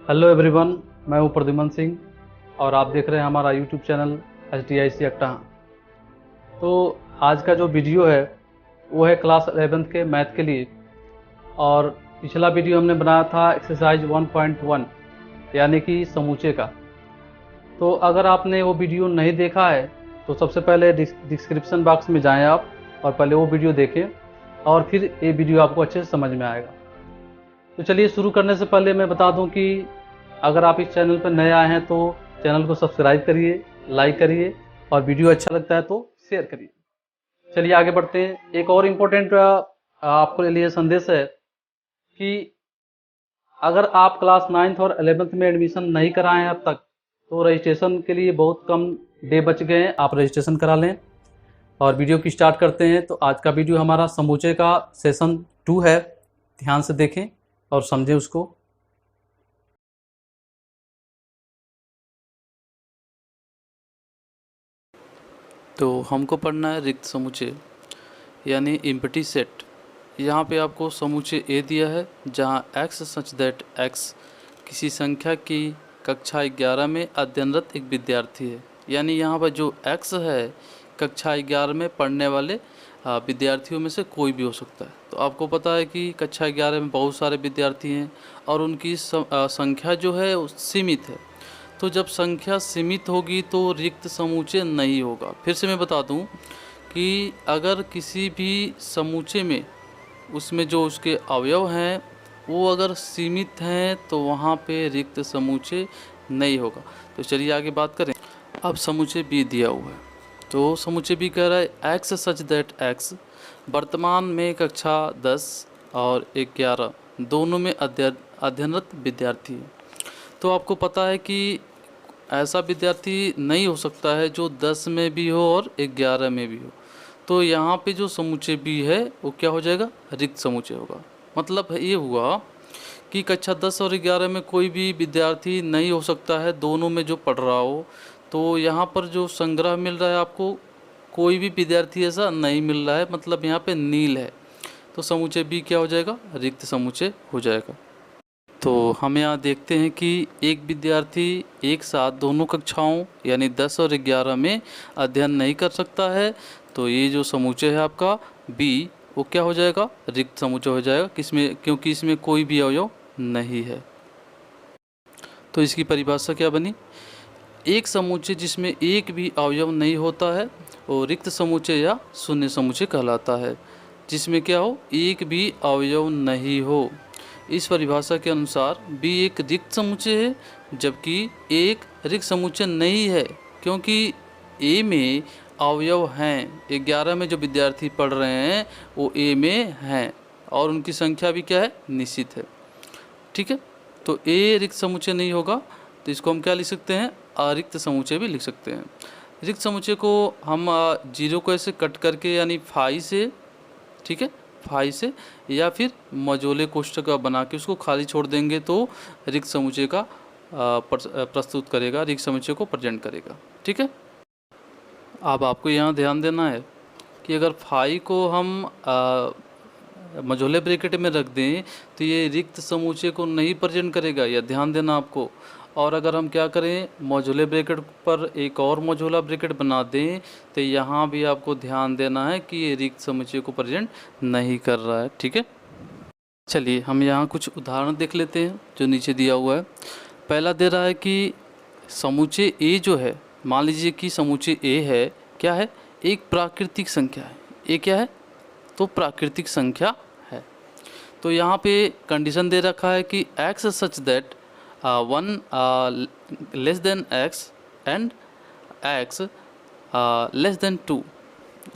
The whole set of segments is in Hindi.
हेलो एवरीवन, मैं हूं प्रद्युमन सिंह और आप देख रहे हैं हमारा यूट्यूब चैनल HDIC अक्टा। तो आज का जो वीडियो है वो है क्लास 11th के मैथ के लिए। और पिछला वीडियो हमने बनाया था एक्सरसाइज 1.1 यानी कि समूचे का। तो अगर आपने वो वीडियो नहीं देखा है तो सबसे पहले डिस्क्रिप्शन बॉक्स में जाएं आप और पहले वो वीडियो देखें और फिर ये वीडियो आपको अच्छे से समझ में आएगा। तो चलिए शुरू करने से पहले मैं बता दूं कि अगर आप इस चैनल पर नए आए हैं तो चैनल को सब्सक्राइब करिए, लाइक करिए और वीडियो अच्छा लगता है तो शेयर करिए। चलिए आगे बढ़ते हैं। एक और इम्पोर्टेंट आपको लिए संदेश है कि अगर आप क्लास 9th और 11th में एडमिशन नहीं कराए हैं अब तक तो रजिस्ट्रेशन के लिए बहुत कम डे बच गए हैं, आप रजिस्ट्रेशन करा लें। और वीडियो की स्टार्ट करते हैं। तो आज का वीडियो हमारा समूचे का सेशन 2 है, ध्यान से देखें और समझें उसको। तो हमको पढ़ना है रिक्त समुच्चय यानी एम्प्टी सेट। यहाँ पे आपको समुच्चय ए दिया है जहाँ x सच दैट x किसी संख्या की कक्षा 11 में अध्ययनरत एक विद्यार्थी है। यानी यहाँ पर जो x है कक्षा 11 में पढ़ने वाले विद्यार्थियों में से कोई भी हो सकता है। तो आपको पता है कि कक्षा 11 में बहुत सारे विद्यार्थी हैं और उनकी संख्या जो है सीमित है। तो जब संख्या सीमित होगी तो रिक्त समुच्चय नहीं होगा। फिर से मैं बता दूं कि अगर किसी भी समुच्चय में उसमें जो उसके अवयव हैं वो अगर सीमित हैं तो वहाँ पे रिक्त समुच्चय नहीं होगा। तो चलिए आगे बात करें। अब समुच्चय बी दिया हुआ है। तो समुच्चय बी कह रहा है x सच दैट x वर्तमान में कक्षा 10 और 11 दोनों में अध्ययनरत विद्यार्थी है। तो आपको पता है कि ऐसा विद्यार्थी नहीं हो सकता है जो 10 में भी हो और 11 में भी हो। तो यहाँ पे जो समुच्चय बी है वो क्या हो जाएगा, रिक्त समुच्चय होगा। मतलब ये हुआ कि कक्षा 10 और 11 में कोई भी विद्यार्थी नहीं हो सकता है दोनों में जो पढ़ रहा हो। तो यहाँ पर जो संग्रह मिल रहा है आपको कोई भी विद्यार्थी ऐसा नहीं मिल रहा है, मतलब यहाँ पे नील है। तो समुच्चय बी क्या हो जाएगा, रिक्त समुच्चय हो जाएगा। तो हम यहाँ देखते हैं कि एक विद्यार्थी एक साथ दोनों कक्षाओं यानी 10 और 11 में अध्ययन नहीं कर सकता है। तो ये जो समुच्चय है आपका बी वो क्या हो जाएगा, रिक्त समुच्चय हो जाएगा। किसमें, क्योंकि इसमें कोई भी अवयव नहीं है। तो इसकी परिभाषा क्या बनी, एक समुच्चय जिसमें एक भी अवयव नहीं होता है वो रिक्त समुच्चय या शून्य समुच्चय कहलाता है। जिसमें क्या हो, एक भी अवयव नहीं हो। इस परिभाषा के अनुसार बी एक रिक्त समुच्चय है जबकि एक रिक्त समुच्चय नहीं है, क्योंकि ए में अवयव हैं। 11 में जो विद्यार्थी पढ़ रहे हैं वो ए में हैं और उनकी संख्या भी क्या है, निश्चित है। ठीक है, तो ए रिक्त समुच्चय नहीं होगा तो इसको हम क्या लिख सकते हैं, अरिक्त समुच्चय भी लिख सकते हैं। रिक्त समुच्चय को हम 0 को ऐसे कट करके यानी फाई से, ठीक है, फाई से या फिर मझोले कोष्ठक बना के उसको खाली छोड़ देंगे तो रिक्त समुच्चय का प्रस्तुत करेगा, रिक्त समुच्चय को प्रेजेंट करेगा। ठीक है, अब आपको यहाँ ध्यान देना है कि अगर फाई को हम मझोले ब्रैकेट में रख दें तो ये रिक्त समुच्चय को नहीं प्रेजेंट करेगा, यह ध्यान देना आपको। और अगर हम क्या करें, मझोले ब्रैकेट पर एक और मझोला ब्रैकेट बना दें तो यहाँ भी आपको ध्यान देना है कि ये रिक्त समुच्चय को प्रेजेंट नहीं कर रहा है। ठीक है, चलिए हम यहाँ कुछ उदाहरण देख लेते हैं जो नीचे दिया हुआ है। पहला दे रहा है कि समुच्चय ए जो है, मान लीजिए कि समुच्चय ए है, क्या है, एक प्राकृतिक संख्या है। ए क्या है, तो प्राकृतिक संख्या है। तो यहाँ पे कंडीशन दे रखा है कि x such that 1 less than x and x less than 2।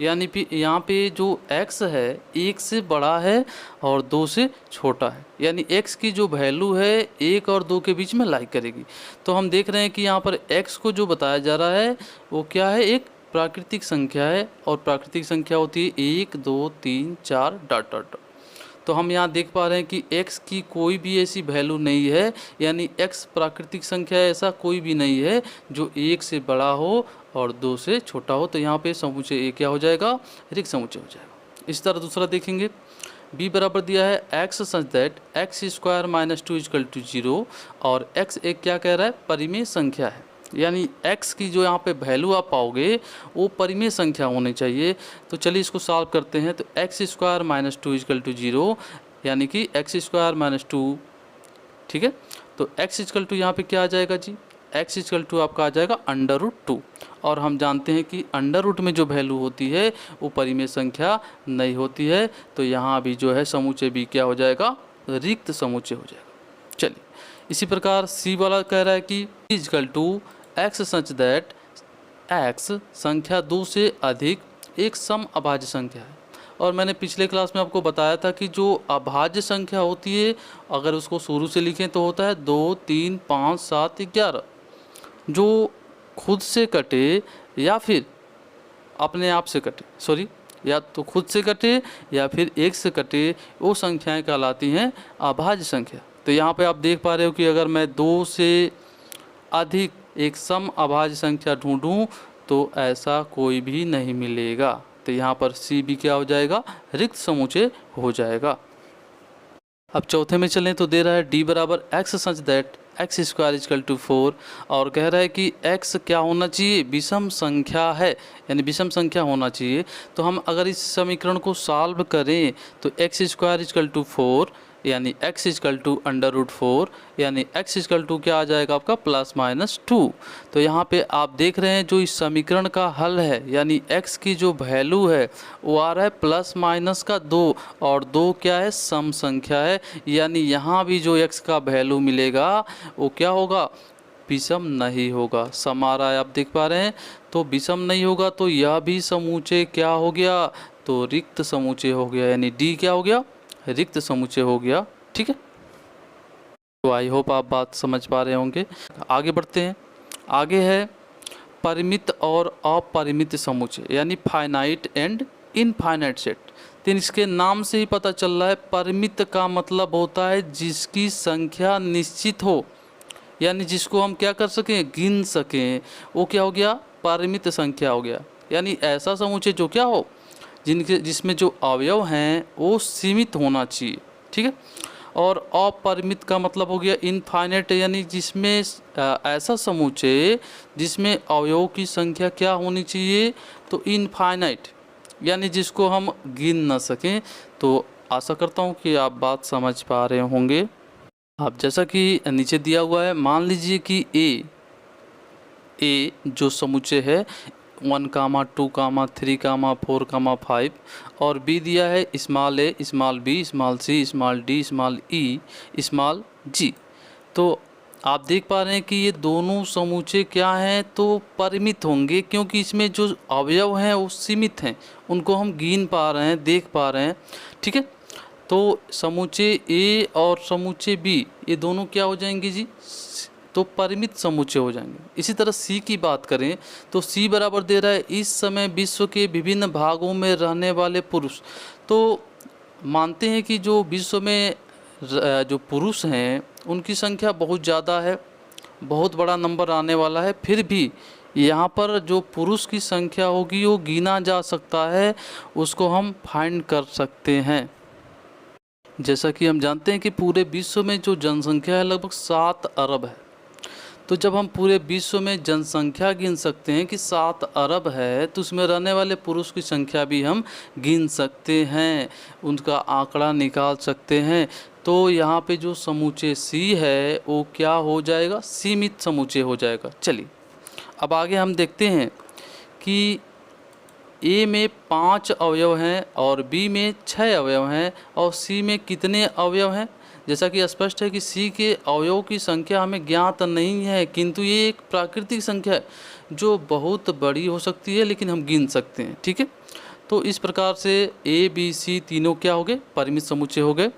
यानी कि यहाँ पे जो x है 1 से बड़ा है और 2 से छोटा है। यानी x की जो वैल्यू है 1 और 2 के बीच में लाई करेगी। तो हम देख रहे हैं कि यहाँ पर x को जो बताया जा रहा है वो क्या है, एक प्राकृतिक संख्या है। और प्राकृतिक संख्या होती है 1 2 3 4 डॉट डॉट। तो हम यहाँ देख पा रहे हैं कि x की कोई भी ऐसी वैल्यू नहीं है, यानी x प्राकृतिक संख्या ऐसा कोई भी नहीं है जो 1 से बड़ा हो और 2 से छोटा हो। तो यहाँ पे समुच्चय ए क्या हो जाएगा, रिक्त समुच्चय हो जाएगा। इस तरह दूसरा देखेंगे, बी बराबर दिया है X such that x square minus 2 is equal to 0 और एक्स एक क्या कह रहा है, परिमेय संख्या है, यानी x की जो यहाँ पे वैल्यू आप पाओगे वो परिमेय संख्या होनी चाहिए। तो चलिए इसको सॉल्व करते हैं। तो x square minus 2 is equal to 0 यानी कि एक्स स्क्वायर माइनस 2, ठीक है। तो x इजकल टू यहाँ पे क्या आ जाएगा जी, x इजकल टू आपका आ जाएगा अंडर रूट 2, और हम जानते हैं कि अंडर रूट में जो वैल्यू होती है वो परिमेय संख्या नहीं होती है। तो यहाँ भी जो है समूचे भी क्या हो जाएगा, रिक्त समूचे हो जाएगा। चलिए इसी प्रकार सी वाला कह रहा है कि is equal to x such that x संख्या 2 से अधिक एक सम अभाज्य संख्या है। और मैंने पिछले क्लास में आपको बताया था कि जो अभाज्य संख्या होती है अगर उसको शुरू से लिखें तो होता है 2, 3, 5, 7, 11। जो खुद से कटे या फिर अपने आप से कटे, सॉरी, या तो खुद से कटे या फिर एक से कटे, वो संख्याएं कहलाती हैं अभाज्य संख्या। तो यहाँ पे आप देख पा रहे हो कि अगर मैं 2 से अधिक एक सम अभाज्य संख्या ढूंढूं तो ऐसा कोई भी नहीं मिलेगा। तो यहाँ पर सी भी क्या हो जाएगा, रिक्त समूचे हो जाएगा। अब चौथे में चलें तो दे रहा है डी बराबर x such that x square is equal to 4 और कह रहा है कि एक्स क्या होना चाहिए, विषम संख्या है, यानी विषम संख्या होना चाहिए। तो हम अगर इस समीकरण को सॉल्व करें तो एक्स स्क्वायर इजकल टू 4 यानी x is equal to under root 4 यानी x इजकल टू क्या आ जाएगा आपका प्लस माइनस 2। तो यहाँ पे आप देख रहे हैं जो इस समीकरण का हल है यानी x की जो वैल्यू है वो आ रहा है प्लस माइनस का 2 और 2 क्या है, सम संख्या है, यानी यहाँ भी जो x का वैल्यू मिलेगा वो क्या होगा, विषम नहीं होगा। सम आ रहा है आप देख पा रहे हैं, तो विषम नहीं होगा तो यह भी समूचे क्या हो गया, तो रिक्त समूचे हो गया, यानी डी क्या हो गया, रिक्त समुच्चय हो गया। ठीक है, तो आई होप आप बात समझ पा रहे होंगे। आगे बढ़ते हैं। आगे है परिमित और अपरिमित समुच्चय यानी फाइनाइट एंड इनफाइनाइट सेट। तो इसके नाम से ही पता चल रहा है परिमित का मतलब होता है जिसकी संख्या निश्चित हो, यानी जिसको हम क्या कर सकें, गिन सकें, वो क्या हो गया, परिमित संख्या हो गया। यानी ऐसा समुच्चय जो क्या हो, जिसमें जो अवयव हैं वो सीमित होना चाहिए। ठीक है, और अपरिमित का मतलब हो गया इनफाइनाइट, यानी जिसमें ऐसा समुच्चय जिसमें अवयव की संख्या क्या होनी चाहिए, तो इनफाइनाइट, यानी जिसको हम गिन ना सकें। तो आशा करता हूँ कि आप बात समझ पा रहे होंगे। अब जैसा कि नीचे दिया हुआ है, मान लीजिए कि ए जो समुच्चय है 1, 2, 3, 4, 5 और बी दिया है स्मॉल ए, small B, small C, small D, small ई, स्मॉल जी। तो आप देख पा रहे हैं कि ये दोनों समुच्चय क्या हैं, तो परिमित होंगे क्योंकि इसमें जो अवयव हैं वो सीमित हैं, उनको हम गिन पा रहे हैं, देख पा रहे हैं। ठीक है, तो समुच्चय ए और समुच्चय बी ये दोनों क्या हो जाएंगे जी, तो परिमित समुच्चय हो जाएंगे। इसी तरह सी की बात करें तो सी बराबर दे रहा है इस समय विश्व के विभिन्न भागों में रहने वाले पुरुष। तो मानते हैं कि जो विश्व में जो पुरुष हैं उनकी संख्या बहुत ज़्यादा है, बहुत बड़ा नंबर आने वाला है, फिर भी यहाँ पर जो पुरुष की संख्या होगी वो गिना जा सकता है, उसको हम फाइंड कर सकते हैं। जैसा कि हम जानते हैं कि पूरे विश्व में जो जनसंख्या है लगभग 7 अरब है। तो जब हम पूरे विश्व में जनसंख्या गिन सकते हैं कि 7 अरब है, तो उसमें रहने वाले पुरुष की संख्या भी हम गिन सकते हैं, उनका आंकड़ा निकाल सकते हैं। तो यहाँ पे जो समुच्चय सी है वो क्या हो जाएगा, सीमित समुच्चय हो जाएगा। चलिए अब आगे हम देखते हैं कि ए में 5 अवयव हैं और बी में 6 अवयव हैं और सी में कितने अवयव हैं। जैसा कि स्पष्ट है कि सी के अवयव की संख्या हमें ज्ञात नहीं है, किंतु ये एक प्राकृतिक संख्या है जो बहुत बड़ी हो सकती है, लेकिन हम गिन सकते हैं। ठीक है, तो इस प्रकार से ए बी सी तीनों क्या हो गए, परिमित समुच्चय हो गए।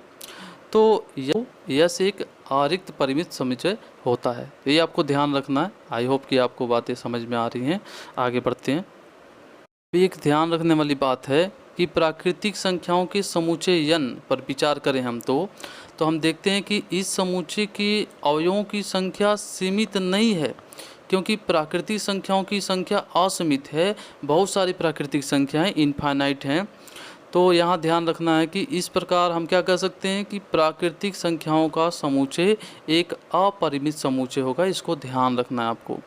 तो यह से एक अरिक्त परिमित समुच्चय होता है, तो ये आपको ध्यान रखना है। आई होप कि आपको बातें समझ में आ रही हैं। आगे बढ़ते हैं। एक ध्यान रखने वाली बात है कि प्राकृतिक संख्याओं के समुच्चय n पर विचार करें हम तो हम देखते हैं कि इस समुच्चय के अवयवों की संख्या सीमित नहीं है, क्योंकि प्राकृतिक संख्याओं की संख्या असीमित है। बहुत सारी प्राकृतिक संख्याएं इनफाइनाइट हैं। तो यहाँ ध्यान रखना है कि इस प्रकार हम क्या कह सकते हैं कि प्राकृतिक संख्याओं का समुच्चय एक अपरिमित समुच्चय होगा, इसको ध्यान रखना है आपको।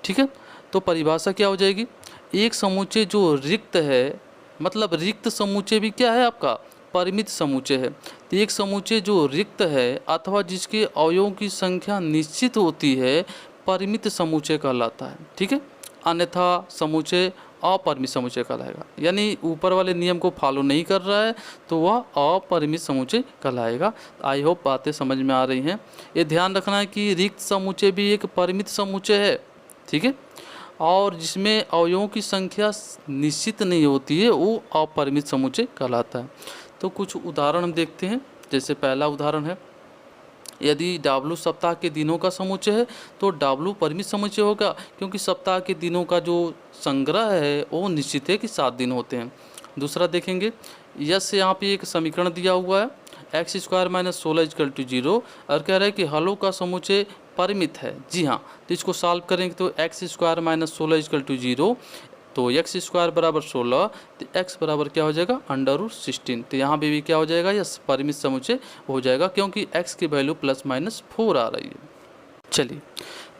ठीक है, तो परिभाषा क्या हो जाएगी, एक समुच्चय जो रिक्त है, मतलब रिक्त समुच्चय भी क्या है आपका, परिमित समुच्चय है। तो एक समुच्चय जो रिक्त है अथवा जिसके अवयवों की संख्या निश्चित होती है, परिमित समुच्चय कहलाता है। ठीक है, अन्यथा समुच्चय अपरिमित समुच्चय कहलाएगा। यानी ऊपर वाले नियम को फॉलो नहीं कर रहा है तो वह अपरिमित समुच्चय कहलाएगा। आई होप बातें समझ में आ रही हैं। ये ध्यान रखना है कि रिक्त समुच्चय भी एक परिमित समुच्चय है। ठीक है, और जिसमें अवयवों की संख्या निश्चित नहीं होती है वो अपरिमित समुच्चय कहलाता है। तो कुछ उदाहरण हम देखते हैं। जैसे पहला उदाहरण है, यदि W सप्ताह के दिनों का समुच्चय है तो W परिमित समुच्चय होगा, क्योंकि सप्ताह के दिनों का जो संग्रह है वो निश्चित है कि 7 दिन होते हैं। दूसरा देखेंगे, यस यहाँ पे एक समीकरण दिया हुआ है, x² - 16 = 0, और कह रहा है कि हलों का समुच्चय परिमित है। जी हाँ, तो इसको सॉल्व करेंगे तो x² - 16 = 0, तो x² बराबर 16, तो x बराबर क्या हो जाएगा, √16। तो यहाँ पे भी क्या हो जाएगा, यस परिमित समुच्चय हो जाएगा, क्योंकि x की वैल्यू ±4 आ रही है। चलिए,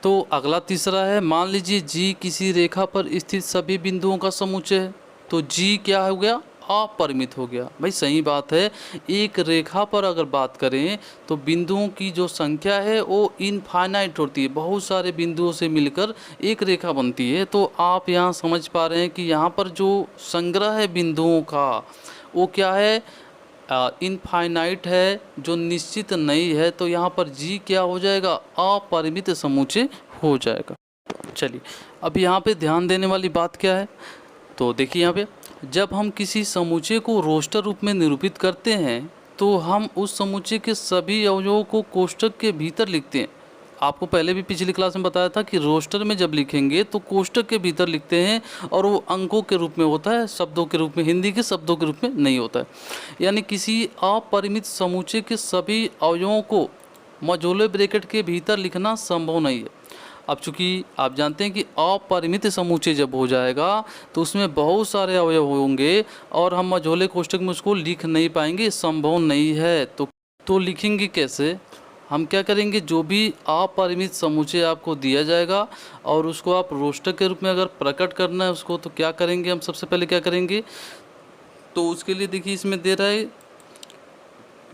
तो अगला तीसरा है, मान लीजिए G किसी रेखा पर स्थित सभी बिंदुओं का समुच्चय है। तो G क्या हो गया, अपरिमित हो गया। भाई सही बात है, एक रेखा पर अगर बात करें तो बिंदुओं की जो संख्या है वो इनफाइनाइट होती है, बहुत सारे बिंदुओं से मिलकर एक रेखा बनती है। तो आप यहाँ समझ पा रहे हैं कि यहाँ पर जो संग्रह है बिंदुओं का वो क्या है, इनफाइनाइट है, जो निश्चित नहीं है। तो यहाँ पर G क्या हो जाएगा, अपरिमित समुच्चय हो जाएगा। चलिए, अब यहाँ पे ध्यान देने वाली बात क्या है, तो देखिए यहाँ पे जब हम किसी समुच्चय को रोस्टर रूप में निरूपित करते हैं तो हम उस समुच्चय के सभी अवयवों को कोष्ठक के भीतर लिखते हैं। आपको पहले भी पिछली क्लास में बताया था कि रोस्टर में जब लिखेंगे तो कोष्ठक के भीतर लिखते हैं, और वो अंकों के रूप में होता है, शब्दों के रूप में, हिंदी के शब्दों के रूप में नहीं होता है। यानी किसी अपरिमित समुच्चय के सभी अवयवों को मझोले ब्रैकेट के भीतर लिखना संभव नहीं है। अब चूँकि आप जानते हैं कि अपरिमित समुच्चय जब हो जाएगा तो उसमें बहुत सारे अवयव होंगे और हम मझोले कोष्ठक में उसको लिख नहीं पाएंगे, संभव नहीं है। तो लिखेंगे कैसे, हम क्या करेंगे, जो भी अपरिमित समुच्चय आपको दिया जाएगा और उसको आप रोस्टर के रूप में अगर प्रकट करना है उसको, तो क्या करेंगे, हम सबसे पहले क्या करेंगे, तो उसके लिए देखिए इसमें दे रहा है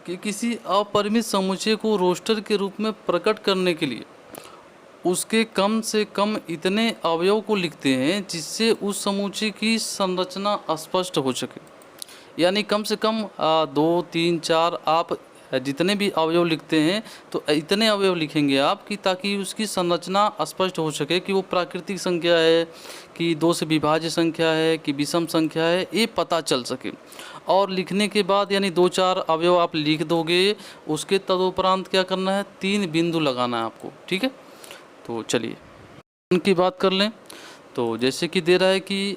कि किसी अपरिमित समुच्चय को रोस्टर के रूप में प्रकट करने के लिए उसके कम से कम इतने अवयव को लिखते हैं जिससे उस समुच्चय की संरचना स्पष्ट हो सके। यानी कम से कम 2, 3, 4 आप जितने भी अवयव लिखते हैं तो इतने अवयव लिखेंगे आप कि ताकि उसकी संरचना स्पष्ट हो सके कि वो प्राकृतिक संख्या है कि 2 से विभाज्य संख्या है कि विषम संख्या है, ये पता चल सके। और लिखने के बाद यानी 2-4 अवयव आप लिख दोगे, उसके तदुपरांत क्या करना है, 3 बिंदु लगाना है आपको। ठीक है, तो चलिए उनकी बात कर लें। तो जैसे कि दे रहा है कि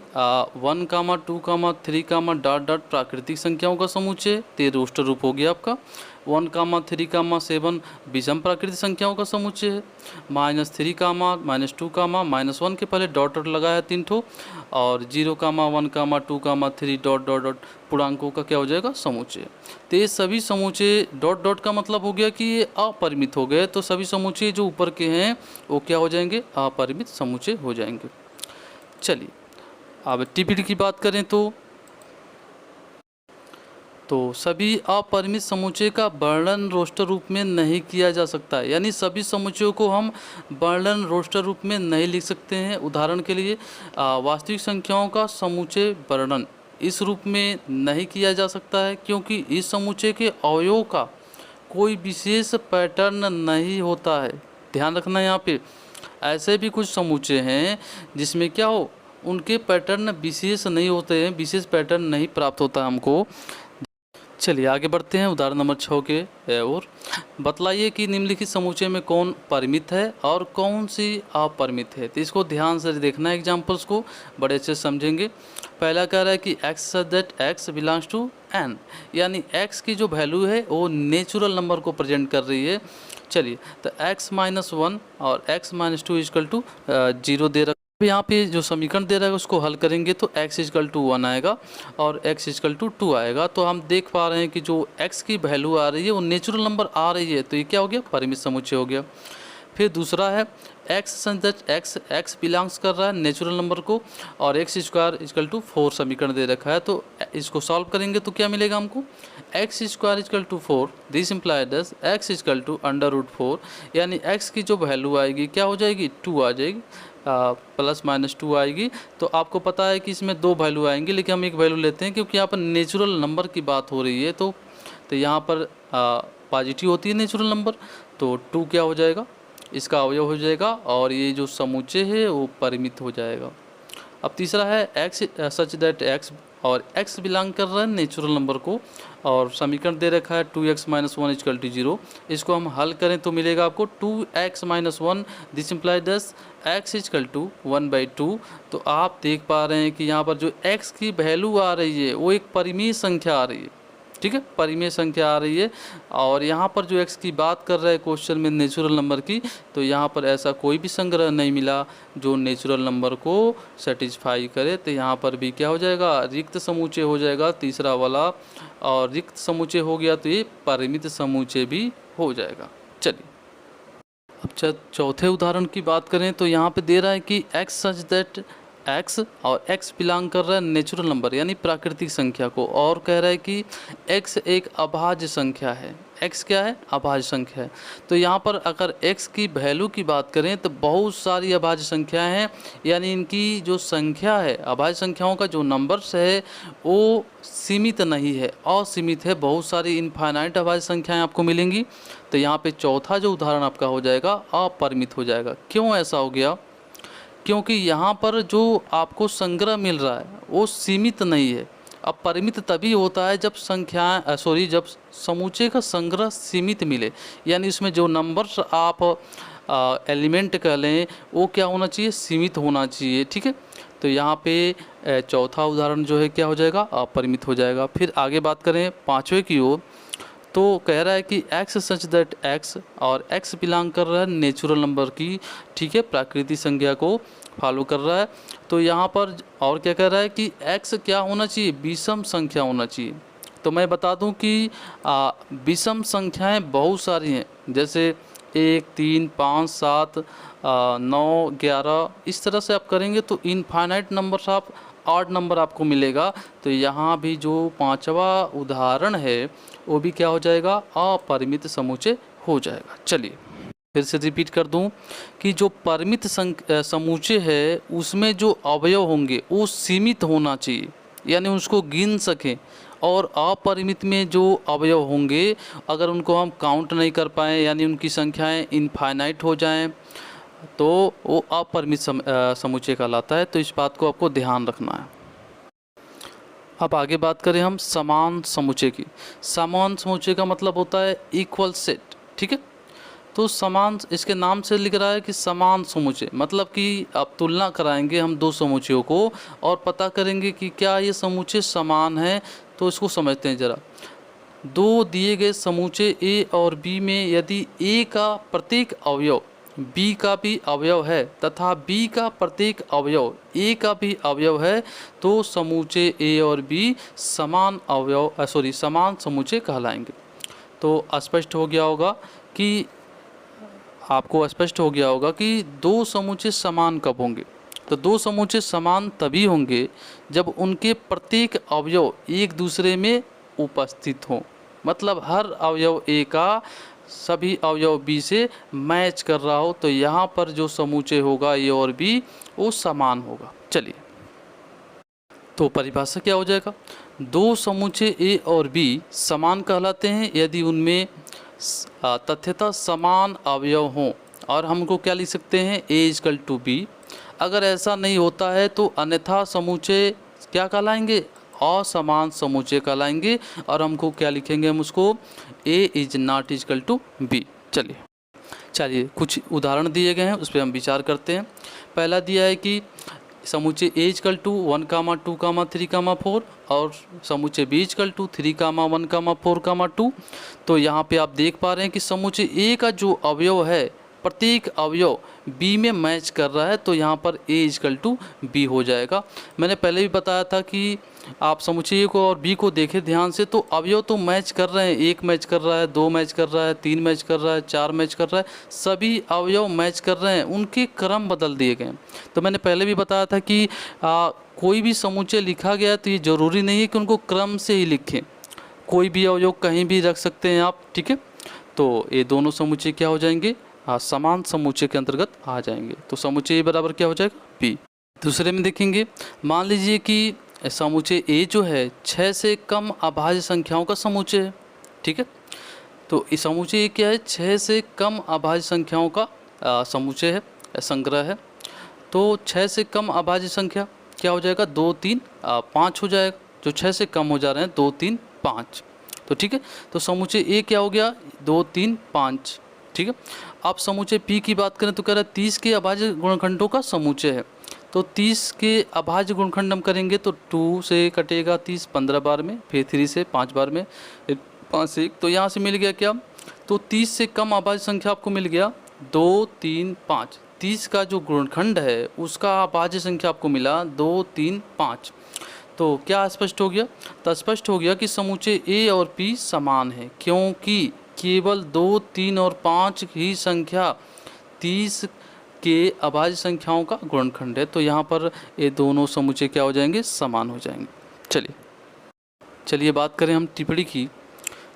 1, 2, 3, ... प्राकृतिक संख्याओं का समुच्चय, ते रोस्टर रूप हो गया आपका। 1, 3, 7 विषम प्राकृतिक संख्याओं का समुच्चय है। -3, -2, -1 के पहले डॉट लगाया 3 ठो, और 0, 1, 2, 3 ... पूर्णांकों का क्या हो जाएगा, समुच्चय। तो ये सभी समुच्चय डॉट का मतलब हो गया कि ये अपरिमित हो गए, तो सभी समुच्चय जो ऊपर के हैं वो क्या हो जाएंगे, अपरिमित समुच्चय हो जाएंगे। चलिए अब TPD की बात करें तो सभी अपरिमित समुच्चय का वर्णन रोस्टर रूप में नहीं किया जा सकता है। यानी सभी समुच्चयों को हम वर्णन रोस्टर रूप में नहीं लिख सकते हैं। उदाहरण के लिए वास्तविक संख्याओं का समुच्चय वर्णन इस रूप में नहीं किया जा सकता है, क्योंकि इस समुच्चय के अवयवों का कोई विशेष पैटर्न नहीं होता है। ध्यान रखना, यहाँ पे ऐसे भी कुछ समुच्चय हैं जिसमें क्या हो, उनके पैटर्न विशेष नहीं होते हैं, विशेष पैटर्न नहीं प्राप्त होता हमको। चलिए आगे बढ़ते हैं उदाहरण नंबर 6 के ओर। बतलाइए कि निम्नलिखित समुच्चय में कौन परिमित है और कौन सी अपरिमित है। तो इसको ध्यान से देखना है, एग्जाम्पल्स को बड़े अच्छे से समझेंगे। पहला कह रहा है कि x such that x belongs to n, यानी x की जो वैल्यू है वो नेचुरल नंबर को प्रेजेंट कर रही है। चलिए, तो x - 1 और x - 2 = 0 दे रखा अब यहाँ पे जो समीकरण दे रहा है उसको हल करेंगे तो x इजकल टू 1 आएगा और x इजकल टू 2 आएगा। तो हम देख पा रहे हैं कि जो x की वैल्यू आ रही है वो नेचुरल नंबर आ रही है, तो ये क्या हो गया, परिमित समुच्चय हो गया। फिर दूसरा है x such that x belongs कर रहा है नेचुरल नंबर को और x स्क्वायर इजकल टू 4 समीकरण दे रखा है। तो इसको सॉल्व करेंगे तो क्या मिलेगा हमको, x square is equal to 4, this implied as x is equal to √4, यानी x की जो वैल्यू आएगी क्या हो जाएगी, 2 आ जाएगी, ±2 आएगी। तो आपको पता है कि इसमें 2 वैल्यू आएंगे, लेकिन हम एक वैल्यू लेते हैं क्योंकि यहाँ पर नेचुरल नंबर की बात हो रही है। तो यहाँ पर पॉजिटिव होती है नेचुरल नंबर, तो 2 क्या हो जाएगा, इसका अवयव हो जाएगा और ये जो समुच्चय है वो परिमित हो जाएगा। अब तीसरा है x सच दैट x, और x बिलोंग कर रहा है नेचुरल नंबर को और समीकरण दे रखा है 2x - 1 इजकल टू 0। इसको हम हल करें तो मिलेगा आपको 2x - 1, this implied as x is equal to 1/2। तो आप देख पा रहे हैं कि यहाँ पर जो x की वैल्यू आ रही है वो एक परिमेय संख्या आ रही है, ठीक है, परिमेय संख्या आ रही है। और यहाँ पर जो x की बात कर रहा है क्वेश्चन में नेचुरल नंबर की, तो यहाँ पर ऐसा कोई भी संग्रह नहीं मिला जो नेचुरल नंबर को सेटिस्फाई करे। तो यहाँ पर भी क्या हो जाएगा, रिक्त समुच्चय हो जाएगा तीसरा वाला, और रिक्त समुच्चय हो गया तो ये परिमित समुच्चय भी हो जाएगा। चलिए अब चौथे उदाहरण की बात करें तो यहाँ पे दे रहा है कि x सच दैट x, और x बिलोंग कर रहा है नेचुरल नंबर यानी प्राकृतिक संख्या को, और कह रहा है कि x एक अभाज्य संख्या है। x क्या है, अभाज्य संख्या है। तो यहाँ पर अगर x की वैल्यू की बात करें तो बहुत सारी अभाज्य संख्याएं हैं, यानी इनकी जो संख्या है, अभाज्य संख्याओं का जो नंबर्स है वो सीमित नहीं है, असीमित है, बहुत सारी इनफाइनाइट अभाज्य संख्याएं आपको मिलेंगी। तो यहाँ पे चौथा जो उदाहरण आपका हो जाएगा अपरिमित हो जाएगा। क्यों ऐसा हो गया, क्योंकि यहाँ पर जो आपको संग्रह मिल रहा है वो सीमित नहीं है। अब परिमित तभी होता है जब जब समुच्चय का संग्रह सीमित मिले, यानी इसमें जो नंबर्स आप एलिमेंट कह लें वो क्या होना चाहिए, सीमित होना चाहिए, ठीक है। तो यहाँ पे चौथा उदाहरण जो है क्या हो जाएगा, अपरिमित हो जाएगा। फिर आगे बात करें पाँचवें की ओर, तो कह रहा है कि x सच दैट x, और x बिलोंग कर रहा है नेचुरल नंबर की, ठीक है, प्राकृतिक संख्या को फॉलो कर रहा है। तो यहाँ पर और क्या कह रहा है कि x क्या होना चाहिए, विषम संख्या होना चाहिए। तो मैं बता दूं कि विषम संख्याएं बहुत सारी हैं, जैसे 1, 3, 5, 7, 9, 11, इस तरह से आप करेंगे तो इनफाइनाइट नंबर्स आप ऑड नंबर आपको मिलेगा। तो यहाँ भी जो पांचवा उदाहरण है वो भी क्या हो जाएगा, अपरिमित समुच्चय हो जाएगा। चलिए फिर से रिपीट कर दूं कि जो परिमित समुच्चय है उसमें जो अवयव होंगे वो सीमित होना चाहिए, यानी उसको गिन सकें, और अपरिमित में जो अवयव होंगे अगर उनको हम काउंट नहीं कर पाएँ, यानी उनकी संख्याएं इनफाइनाइट हो जाएं, तो वो अपरिमित समुच्चय कहलाता है। तो इस बात को आपको ध्यान रखना है। अब आगे बात करें हम समान समुच्चय की। समान समुच्चय का मतलब होता है इक्वल सेट, ठीक है। तो समान, इसके नाम से लिख रहा है कि समान समुच्चय, मतलब कि आप तुलना कराएंगे हम दो समुच्चयों को और पता करेंगे कि क्या ये समुच्चय समान है। तो इसको समझते हैं ज़रा। दो दिए गए समुच्चय ए और बी में यदि ए का प्रत्येक अवयव बी का भी अवयव है तथा बी का प्रत्येक अवयव ए का भी अवयव है, तो समुच्चय ए और बी समान समान समुच्चय कहलाएंगे। तो स्पष्ट हो गया होगा कि आपको स्पष्ट हो गया होगा कि दो समुच्चय समान कब होंगे। तो दो समुच्चय समान तभी होंगे जब उनके प्रत्येक अवयव एक दूसरे में उपस्थित हों, मतलब हर अवयव ए का सभी अवयव बी से मैच कर रहा हो। तो यहाँ पर जो समुच्चय होगा ए और बी वो समान होगा। चलिए तो परिभाषा क्या हो जाएगा, दो समुच्चय ए और बी समान कहलाते हैं यदि उनमें तथ्यतः समान अवयव हों, और हमको क्या लिख सकते हैं, ए इजकल टू बी। अगर ऐसा नहीं होता है तो अन्यथा समुच्चय क्या कहलाएंगे, असमान समुच्चय कहलाएंगे, और हमको क्या लिखेंगे, हम उसको A is not equal to B. चलिए कुछ उदाहरण दिए गए हैं उस पर हम विचार करते हैं। पहला दिया है कि समुच्चय ए इजकल टू 1, 2, 3, 4 और समुच्चय बी इजकल टू 3, 1, 4, 2। तो यहाँ पे आप देख पा रहे हैं कि समुच्चय ए का जो अवयव है प्रत्येक अवयव बी में मैच कर रहा है तो यहाँ पर ए इजकल टू बी हो जाएगा। मैंने पहले भी बताया था कि आप समुच्चय ए को और बी को देखें ध्यान से, तो अवयव तो मैच कर रहे हैं, एक मैच कर रहा है, दो मैच कर रहा है, तीन मैच कर रहा है, चार मैच कर रहा है, सभी अवयव मैच कर रहे हैं, उनके क्रम बदल दिए गए। तो मैंने पहले भी बताया था कि कोई भी समुच्चय लिखा गया तो ये ज़रूरी नहीं है कि उनको क्रम से ही लिखें, कोई भी अवयव कहीं भी रख सकते हैं आप, ठीक है। तो ये दोनों समुच्चय क्या हो जाएंगे, समान समुच्चय के अंतर्गत आ जाएंगे। तो समुच्चय ए बराबर क्या हो जाएगा, बी। दूसरे में देखेंगे, मान लीजिए कि समुच्चय ए जो है 6 से कम अभाज्य संख्याओं का समुच्चय है, ठीक है। तो इस समुच्चय ए क्या है, 6 से कम अभाज्य संख्याओं का समुच्चय है, संग्रह है। तो 6 से कम अभाज्य संख्या क्या हो जाएगा, 2 3 5 हो जाएगा। जो 6 से कम हो जा रहे हैं 2 3 5, तो ठीक है। तो समुच्चय ए क्या हो गया, 2 3 5, ठीक है। अब समुच्चय पी की बात करें तो कह रहा है 30 के अभाज्य गुणनखंडों का समुच्चय है। तो 30 के अभाज्य गुणनखंड हम करेंगे तो 2 से कटेगा 30 15 बार में, फिर 3 से 5 बार में, 5 से 1, तो यहाँ से मिल गया क्या, तो 30 से कम अभाज्य संख्या आपको मिल गया 2 3 5। 30 का जो गुणनखंड है उसका अभाज्य संख्या आपको मिला 2 3 5। तो क्या स्पष्ट हो गया, तो स्पष्ट हो गया कि समुच्चय ए और पी समान है, क्योंकि केवल 2 3 और 5 ही संख्या 30 के अभाज्य संख्याओं का गुणनखंड है। तो यहाँ पर ये दोनों समुच्चय क्या हो जाएंगे, समान हो जाएंगे। चलिए बात करें हम टिप्पणी की।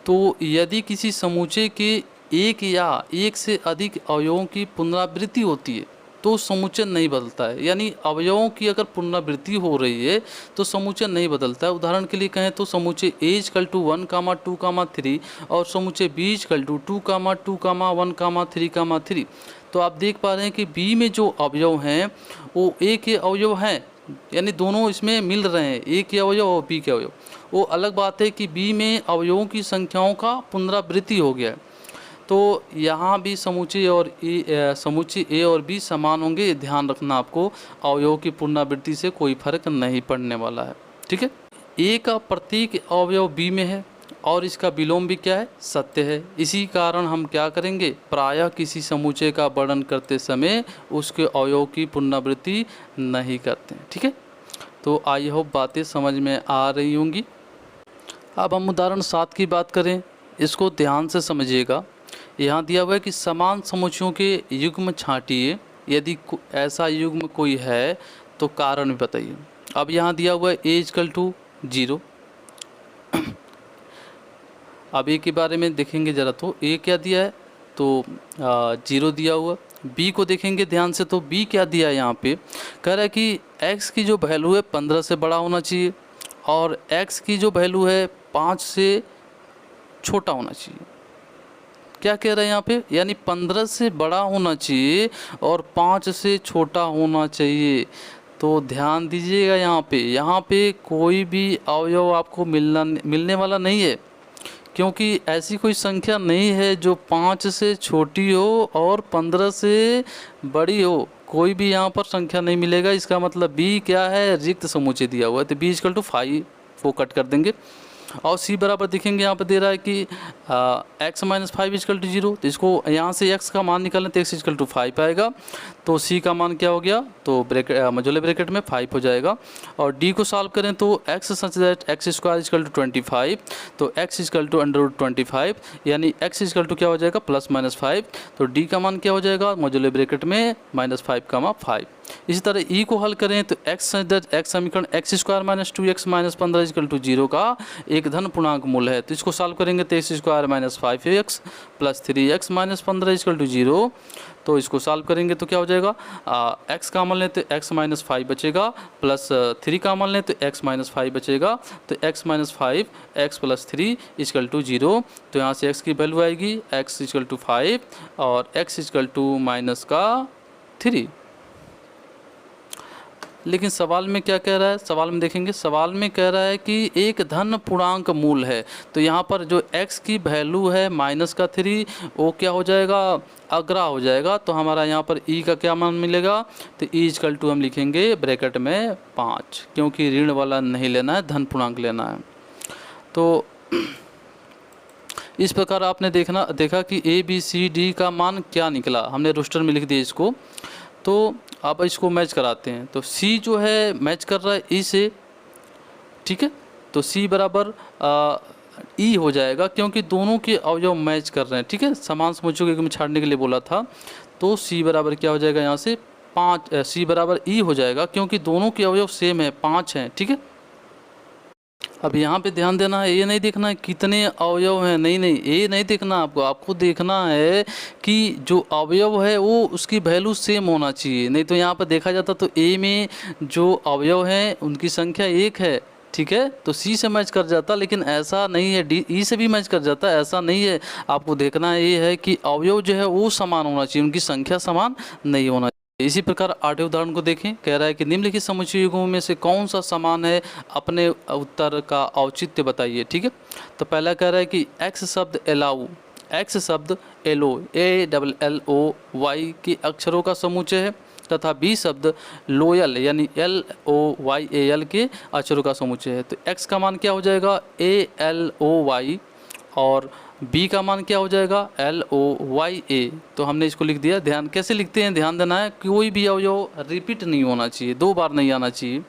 तो यदि किसी समुच्चय के एक या एक से अधिक अवयवों की पुनरावृत्ति होती है तो समुच्चय नहीं बदलता है, यानी अवयवों की अगर पुनरावृत्ति हो रही है तो समुच्चय नहीं बदलता है। उदाहरण के लिए कहें तो समुच्चय ए इक्वल टू 1, 2, 3 और समुच्चय बी इक्वल टू 2, 2, 1, 3, 3। तो आप देख पा रहे हैं कि बी में जो अवयव हैं वो ए के अवयव हैं, यानी दोनों इसमें मिल रहे हैं, ए के अवयव और बी के अवयव। वो अलग बात है कि बी में अवयवों की संख्याओं का पुनरावृत्ति हो गया है। तो यहाँ भी समुच्चय ए और बी समान होंगे, ये ध्यान रखना आपको, अवयवों की पुनरावृत्ति से कोई फर्क नहीं पड़ने वाला है, ठीक है। ए का प्रत्येक अवयव बी में है और इसका विलोम भी क्या है, सत्य है। इसी कारण हम क्या करेंगे, प्रायः किसी समुच्चय का वर्णन करते समय उसके अवयव की पुनरावृत्ति नहीं करते हैं, ठीक है। तो आई होप बातें समझ में आ रही होंगी। अब हम उदाहरण 7 की बात करें, इसको ध्यान से समझिएगा। यहाँ दिया हुआ है कि समान समुच्चयों के युग्म छांटिए, यदि ऐसा युग्म कोई है तो कारण भी बताइए। अब यहाँ दिया हुआ है ए इक्वल टू 0। अब ए के बारे में देखेंगे ज़रा, तो ए क्या दिया है, तो 0 दिया हुआ। बी को देखेंगे ध्यान से, तो बी क्या दिया है, यहाँ पे कह रहा है कि x की जो वैल्यू है 15 से बड़ा होना चाहिए और x की जो वैल्यू है 5 से छोटा होना चाहिए। क्या कह रहे हैं यहाँ पे, यानी 15 से बड़ा होना चाहिए और 5 से छोटा होना चाहिए। तो ध्यान दीजिएगा, यहाँ पे कोई भी अवयव आपको मिलने वाला नहीं है, क्योंकि ऐसी कोई संख्या नहीं है जो 5 से छोटी हो और 15 से बड़ी हो। कोई भी यहाँ पर संख्या नहीं मिलेगा। इसका मतलब बी क्या है, रिक्त समुच्चय दिया हुआ है, तो बी इक्वल टू 5 वो कट कर देंगे। और सी बराबर देखेंगे, यहाँ पर दे रहा है कि x माइनस 5 इक्वल टू 0, तो इसको यहाँ से x का मान निकालें तो x इक्वल टू 5 आएगा। तो सी का मान क्या हो गया, तो मझोले ब्रैकेट में 5 हो जाएगा। और डी को सॉल्व करें तो x such that x square equal to 25, तो x इक्वल टू √25, यानी x इक्वल टू क्या हो जाएगा, प्लस माइनस 5। तो डी का मान क्या हो जाएगा, मझोले ब्रैकेट में -5, 5। इसी तरह ई को हल करें तो x समीकरण x square minus 2x minus 15 equal to 0 का एक धन पूर्णांक मूल है। तो इसको सॉल्व करेंगे तो x square minus 5x plus 3x minus 15 equal to 0। तो इसको सॉल्व करेंगे तो क्या हो जाएगा, x का मान लें तो x माइनस 5 बचेगा, प्लस 3 का मान लें तो x माइनस 5 बचेगा। तो x minus 5 x plus 3 equal to 0। तो यहाँ से x की वैल्यू आएगी x इक्वल टू 5 और x इक्वल टू माइनस का 3। लेकिन सवाल में क्या कह रहा है, सवाल में देखेंगे, सवाल में कह रहा है कि एक धन पूर्णांक मूल है। तो यहाँ पर जो x की वैल्यू है माइनस का 3 वो क्या हो जाएगा, अग्रा हो जाएगा। तो हमारा यहाँ पर e का क्या मान मिलेगा, तो e इक्वल टू हम लिखेंगे ब्रैकेट में 5, क्योंकि ऋण वाला नहीं लेना है, धन पूर्णांक लेना है। तो इस प्रकार आपने देखा कि ए बी सी डी का मान क्या निकला, हमने रोस्टर में लिख दिया इसको। तो आप इसको मैच कराते हैं, तो सी जो है मैच कर रहा है ई से, ठीक है। तो सी बराबर ई हो जाएगा, क्योंकि दोनों के अवयव मैच कर रहे हैं, ठीक है। समान समुच्चयों के में छाड़ने के लिए बोला था, तो सी बराबर क्या हो जाएगा यहाँ से 5, सी बराबर ई हो जाएगा, क्योंकि दोनों के अवयव सेम है, 5 हैं, ठीक है। अब यहाँ पे ध्यान देना है, ये नहीं देखना है कितने अवयव हैं, नहीं नहीं, ये नहीं देखना आपको देखना है कि जो अवयव है वो उसकी वैल्यू सेम होना चाहिए। नहीं तो यहाँ पर देखा जाता तो ए में जो अवयव हैं उनकी संख्या 1 है, ठीक है, तो सी से मैच कर जाता, लेकिन ऐसा नहीं है, डी ई से भी मैच कर जाता, ऐसा नहीं है। आपको देखना ये है कि अवयव जो है वो समान होना चाहिए, उनकी संख्या समान नहीं होना चाहिए। इसी प्रकार 8वें उदाहरण को देखें, कह रहा है कि निम्नलिखित समुच्चय युग्मों में से कौन सा समान है, अपने उत्तर का औचित्य बताइए, ठीक है। तो पहला कह रहा है कि एक्स शब्द एलाऊ, एक्स शब्द allow, A double L O Y के अक्षरों का समुच्चय है, तथा बी शब्द लोयल यानी L O Y A L के अक्षरों का समुच्चय है। तो एक्स का मान क्या हो जाएगा ए एल ओ वाई, और बी का मान क्या हो जाएगा एल ओ वाई ए। तो हमने इसको लिख दिया। ध्यान कैसे लिखते हैं, ध्यान देना है, कोई भी अवयव रिपीट नहीं होना चाहिए, 2 बार नहीं आना चाहिए।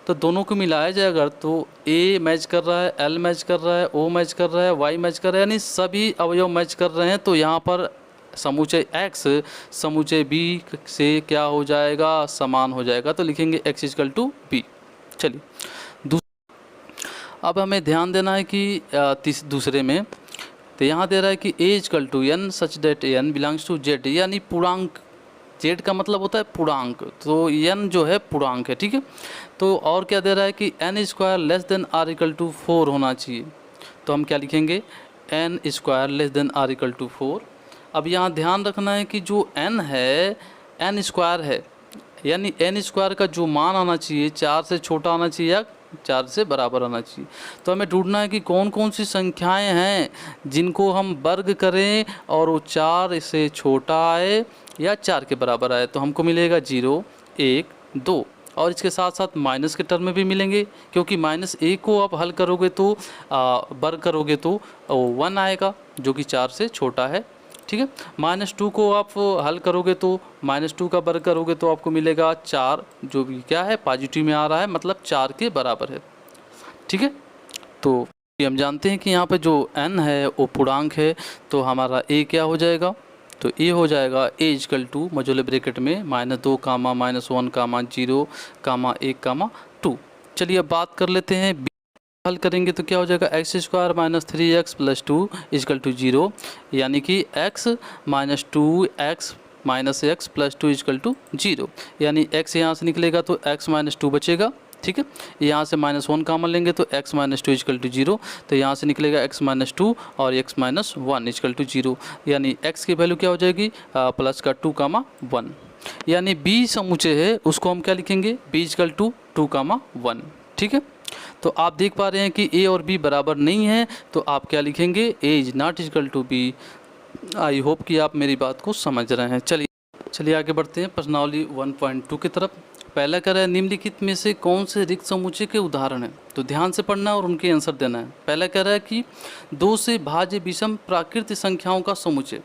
तो दोनों को मिलाया जाए अगर, तो ए मैच कर रहा है, एल मैच कर रहा है, ओ मैच कर रहा है, वाई मैच कर रहा है, यानी सभी अवयव मैच कर रहे हैं। तो यहाँ पर समुच्चय एक्स समुच्चय बी से क्या हो जाएगा, समान हो जाएगा। तो लिखेंगे एक्स इक्वल टू बी। चलिए अब हमें ध्यान देना है कि दूसरे में, तो यहाँ दे रहा है कि A equal to N such that N belongs to Z, यानी पूर्णांक, जेड का मतलब होता है पूर्णांक, तो एन जो है पूर्णांक है, ठीक है। तो और क्या दे रहा है कि N square less than R equal to 4 होना चाहिए। तो हम क्या लिखेंगे N square less than R equal to 4। अब यहाँ ध्यान रखना है कि जो एन है एन स्क्वायर है, यानी एन स्क्वायर का जो मान आना चाहिए 4 से छोटा आना चाहिए या 4 से बराबर आना चाहिए। तो हमें ढूंढना है कि कौन कौन सी संख्याएं हैं जिनको हम वर्ग करें और वो 4 से छोटा आए या 4 के बराबर आए। तो हमको मिलेगा 0, 1, 2, और इसके साथ साथ माइनस के टर्म में भी मिलेंगे, क्योंकि -1 को आप हल करोगे तो वर्ग करोगे तो 1 आएगा जो कि 4 से छोटा है, ठीक है। -2 को आप हल करोगे तो -2 का वर्ग करोगे तो आपको मिलेगा 4, जो भी क्या है पॉजिटिव में आ रहा है, मतलब 4 के बराबर है, ठीक है। तो हम जानते हैं कि यहाँ पे जो n है वो पूर्णांक है, तो हमारा a क्या हो जाएगा, तो a हो जाएगा a इक्वल टू मझोले ब्रैकेट में -2 कामा -1 कामा 0 कामा 1 कामा 2। चलिए अब बात कर लेते हैं b हल करेंगे तो क्या हो जाएगा x square -3x plus 2 equal to 0, यानी कि x -2x minus x plus 2 equal to 0, यानी x यहाँ से निकलेगा तो x -2 बचेगा, ठीक है। यहाँ से -1 कामन लेंगे तो x -2 इक्वल टू 0, तो यहाँ से निकलेगा x -2 और x -1 इक्वल टू 0, यानी x की वैल्यू क्या हो जाएगी प्लस का 2 कामा 1, यानी b समुच्चय है उसको हम क्या लिखेंगे b इक्वल टू 2 कामा 1, ठीक है। तो आप देख पा रहे हैं कि a और b बराबर नहीं है, तो आप क्या लिखेंगे a is not equal to b। I hope कि आप मेरी बात को समझ रहे हैं। चलिए आगे बढ़ते हैं प्रश्नावली 1.2 की तरफ। पहला कह रहा है निम्नलिखित में से कौन से रिक्त समुच्चय के उदाहरण हैं, तो ध्यान से पढ़ना है और उनके आंसर देना है। पहला कह रहा है कि 2 से भाज्य विषम प्राकृतिक संख्याओं का समुच्चय।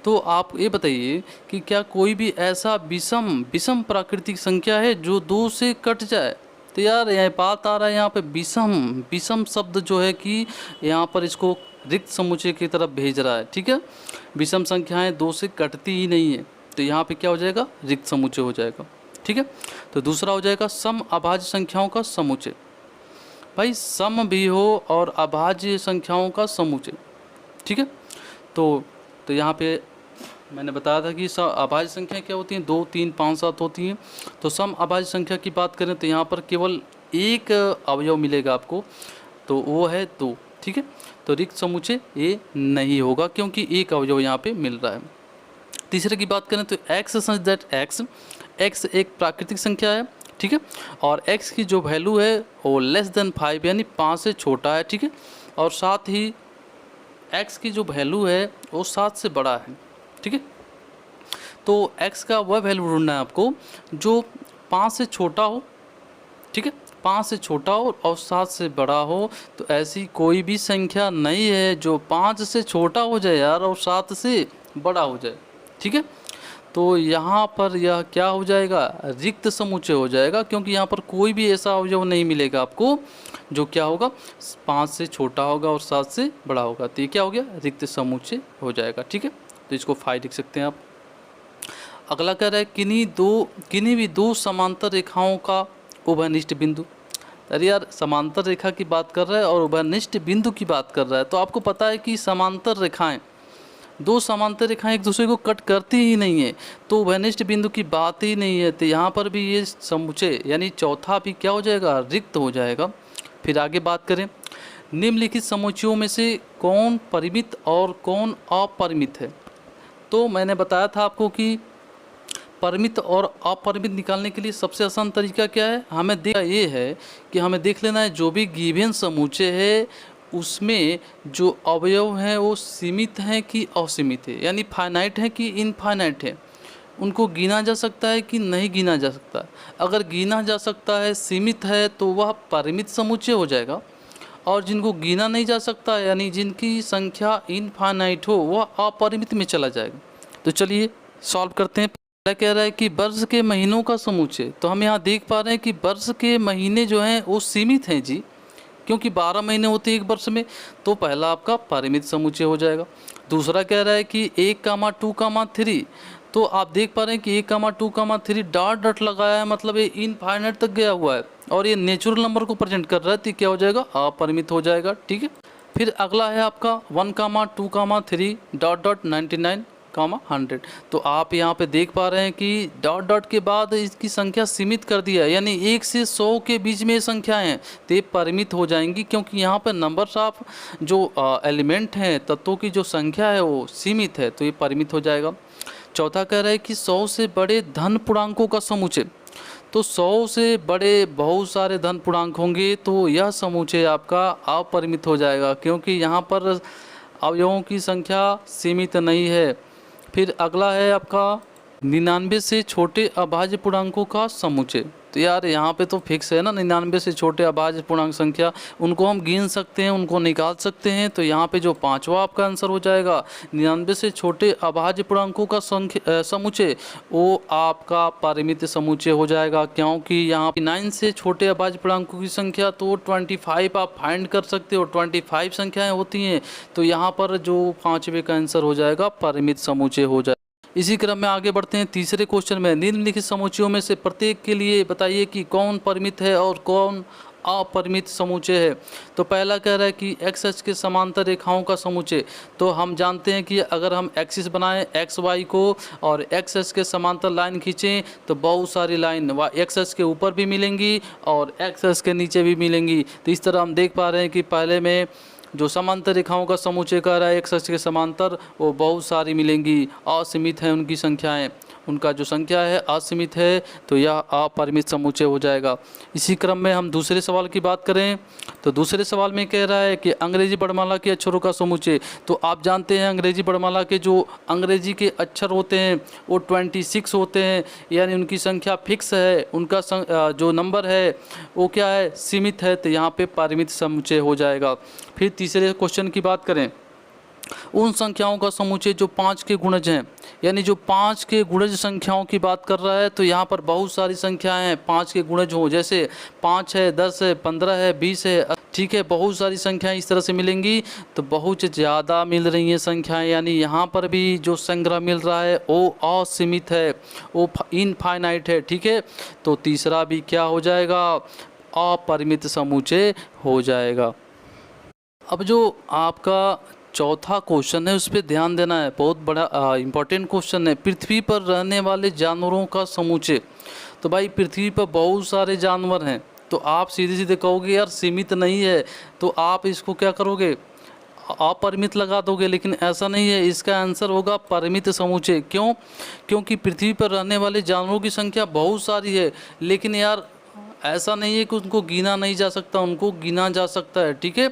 तो आप ये बताइए कि क्या कोई भी ऐसा विषम प्राकृतिक संख्या है जो 2 से कट जाए। तो यार यहाँ बात आ रहा है यहाँ पे विषम शब्द जो है कि यहाँ पर इसको रिक्त समुच्चय की तरफ भेज रहा है, ठीक है। विषम संख्याएं 2 से कटती ही नहीं है, तो यहाँ पे क्या हो जाएगा रिक्त समुच्चय हो जाएगा, ठीक है। तो दूसरा हो जाएगा सम अभाज्य संख्याओं का समुच्चय। भाई सम भी हो और अभाज्य संख्याओं का समुच्चय, ठीक है। तो यहाँ पे मैंने बताया था कि अभाज्य संख्या क्या होती हैं 2, 3, 5, 7 होती हैं। तो सम अभाज्य संख्या की बात करें तो यहाँ पर केवल एक अवयव मिलेगा आपको, तो वो है 2, ठीक है। तो रिक्त समुच्चय ये नहीं होगा क्योंकि एक अवयव यहाँ पे मिल रहा है। तीसरे की बात करें तो x सच दैट x एक प्राकृतिक संख्या है, ठीक है, और x की जो वैल्यू है वो लेस देन 5 यानी 5 से छोटा है, ठीक है, और साथ ही x की जो वैल्यू है वो 7 से बड़ा है, ठीक है। तो x का वह वैल्यू ढूंढना है आपको जो 5 से छोटा हो, ठीक है, 5 से छोटा हो और 7 से बड़ा हो, तो ऐसी कोई भी संख्या नहीं है जो 5 से छोटा हो जाए यार और 7 से बड़ा हो जाए। ठीक है, तो यहाँ पर यह क्या हो जाएगा, रिक्त समुच्चय हो जाएगा, क्योंकि यहाँ पर कोई भी ऐसा अवयव नहीं मिलेगा आपको जो क्या होगा 5 से छोटा होगा और 7 से बड़ा होगा। तो ये क्या हो गया, रिक्त समुच्चय हो जाएगा। ठीक है, तो इसको फाई लिख सकते हैं आप। अगला कह रहा है किन्हीं भी दो समांतर रेखाओं का उभयनिष्ठ बिंदु। अरे यार, समांतर रेखा की बात कर रहा है और उभयनिष्ठ बिंदु की बात कर रहा है, तो आपको पता है कि समांतर रेखाएं, दो समांतर रेखाएं एक दूसरे को कट करती ही नहीं है, तो उभयनिष्ठ बिंदु की बात ही नहीं है। तो यहाँ पर भी ये समुच्चय यानी चौथा भी क्या हो जाएगा, रिक्त हो जाएगा। फिर आगे बात करें, निम्नलिखित समुच्चयों में से कौन परिमित और कौन अपरिमित है। तो मैंने बताया था आपको कि परिमित और अपरिमित निकालने के लिए सबसे आसान तरीका क्या है, हमें देखा ये है कि हमें देख लेना है जो भी गिवन समुच्चय है उसमें जो अवयव हैं वो सीमित हैं कि असीमित है, यानी फाइनाइट है कि इनफाइनाइट है, उनको गिना जा सकता है कि नहीं गिना जा सकता। अगर गिना जा सकता है, सीमित है, तो वह परिमित समुच्चय हो जाएगा, और जिनको गिना नहीं जा सकता यानी जिनकी संख्या इनफाइनाइट हो वह अपरिमित में चला जाएगा। तो चलिए सॉल्व करते हैं। पहला कह रहा है कि वर्ष के महीनों का समुच्चय, तो हम यहाँ देख पा रहे हैं कि वर्ष के महीने जो हैं वो सीमित हैं जी, क्योंकि 12 महीने होते हैं एक वर्ष में, तो पहला आपका परिमित समुच्चय हो जाएगा। दूसरा कह रहा है कि 1,2,3, तो आप देख पा रहे हैं कि 1,2,3 डॉट डॉट लगाया है, मतलब ये इनफाइनाइट तक गया हुआ है और ये नेचुरल नंबर को प्रेजेंट कर रहा है, तो क्या हो जाएगा, अपरिमित हो जाएगा। ठीक है, फिर अगला है आपका 1,2,3 डॉट डॉट 99, 100। तो आप यहाँ पे देख पा रहे हैं कि डॉट डॉट के बाद इसकी संख्या सीमित कर दिया है, यानी 1 से 100 के बीच में संख्याएं हैं, तो ये परिमित हो जाएंगी, क्योंकि यहाँ पर नंबर्स ऑफ जो एलिमेंट हैं, तत्वों की जो संख्या है वो सीमित है, तो ये परिमित हो जाएगा। चौथा कह रहा है कि 100 से बड़े धन पूर्णांकों का समुच्चय, तो 100 से बड़े बहुत सारे धन पूर्णांक होंगे, तो यह समुच्चय आपका अपरिमित हो जाएगा, क्योंकि यहाँ पर अवयवों की संख्या सीमित नहीं है। फिर अगला है आपका 99 से छोटे अभाज्य पूर्णांकों का समुच्चय, तो यार यहाँ पे तो फिक्स है ना, 99 से छोटे अभाज्य पूर्णांक संख्या, उनको हम गिन सकते हैं, उनको निकाल सकते हैं, तो यहाँ पे जो पांचवा आपका आंसर हो जाएगा 99 से छोटे अभाज्य पूर्णांकों का समुच्चय, वो आपका परिमित समुच्चय हो जाएगा, क्योंकि यहाँ 9 से छोटे अभाज्य पूर्णांकों की संख्या तो 25 आप फाइंड कर सकते हो, 25 संख्याएं होती हैं, तो यहाँ पर जो पांचवे का आंसर हो जाएगा परिमित समुच्चय हो जाएगा। इसी क्रम में आगे बढ़ते हैं तीसरे क्वेश्चन में, निम्नलिखित समुच्चयों में से प्रत्येक के लिए बताइए कि कौन परिमित है और कौन अपरिमित समुच्चय है। तो पहला कह रहा है कि एक्स एक्स के समांतर रेखाओं का समुच्चय, तो हम जानते हैं कि अगर हम एक्सिस बनाएं एक्स वाई को और एक्स एक्स के समांतर लाइन खींचें तो बहुत सारी लाइन एक्स एक्स के ऊपर भी मिलेंगी और एक्स एक्स के नीचे भी मिलेंगी। तो इस तरह हम देख पा रहे हैं कि पहले में जो समांतर रेखाओं का समुच्चय कह रहा है एक्स एक्स के समांतर, वो बहुत सारी मिलेंगी, असीमित है उनकी संख्याएं, उनका जो संख्या है असीमित है, तो यह अपरिमित समुच्चय हो जाएगा। इसी क्रम में हम दूसरे सवाल की बात करें तो दूसरे सवाल में कह रहा है कि अंग्रेजी वर्णमाला के अक्षरों का समुच्चय, तो आप जानते हैं अंग्रेजी वर्णमाला के जो अंग्रेजी के अक्षर होते हैं वो 26 होते हैं, यानी उनकी संख्या फिक्स है, उनका जो नंबर है वो क्या है, सीमित है, तो यहाँ पे परिमित समुच्चय हो जाएगा। फिर तीसरे क्वेश्चन की बात करें, उन संख्याओं का समुच्चय जो 5 के गुणज हैं, यानी जो 5 के गुणज संख्याओं की बात कर रहा है, तो यहाँ पर बहुत सारी संख्याएं हैं 5 के गुणज हो, जैसे 5 है, 10 है, 15 है, 20 है, ठीक है, बहुत सारी संख्याएं इस तरह से मिलेंगी, तो बहुत ज़्यादा मिल रही हैं संख्याएं, यानी यहाँ पर भी जो संग्रह मिल रहा है वो असीमित है, वो इनफाइनाइट है। ठीक है, तो तीसरा भी क्या हो जाएगा, अपरिमित समुच्चय हो जाएगा। अब जो आपका चौथा क्वेश्चन है उस पर ध्यान देना है, बहुत बड़ा इंपॉर्टेंट क्वेश्चन है, पृथ्वी पर रहने वाले जानवरों का समुच्चय। तो भाई पृथ्वी पर बहुत सारे जानवर हैं, तो आप सीधे सीधे कहोगे यार सीमित नहीं है, तो आप इसको क्या करोगे, अपरिमित लगा दोगे, लेकिन ऐसा नहीं है, इसका आंसर होगा परिमित समुच्चय। क्यों, क्योंकि पृथ्वी पर रहने वाले जानवरों की संख्या बहुत सारी है, लेकिन यार ऐसा नहीं है कि उनको गिना नहीं जा सकता, उनको गिना जा सकता है। ठीक है,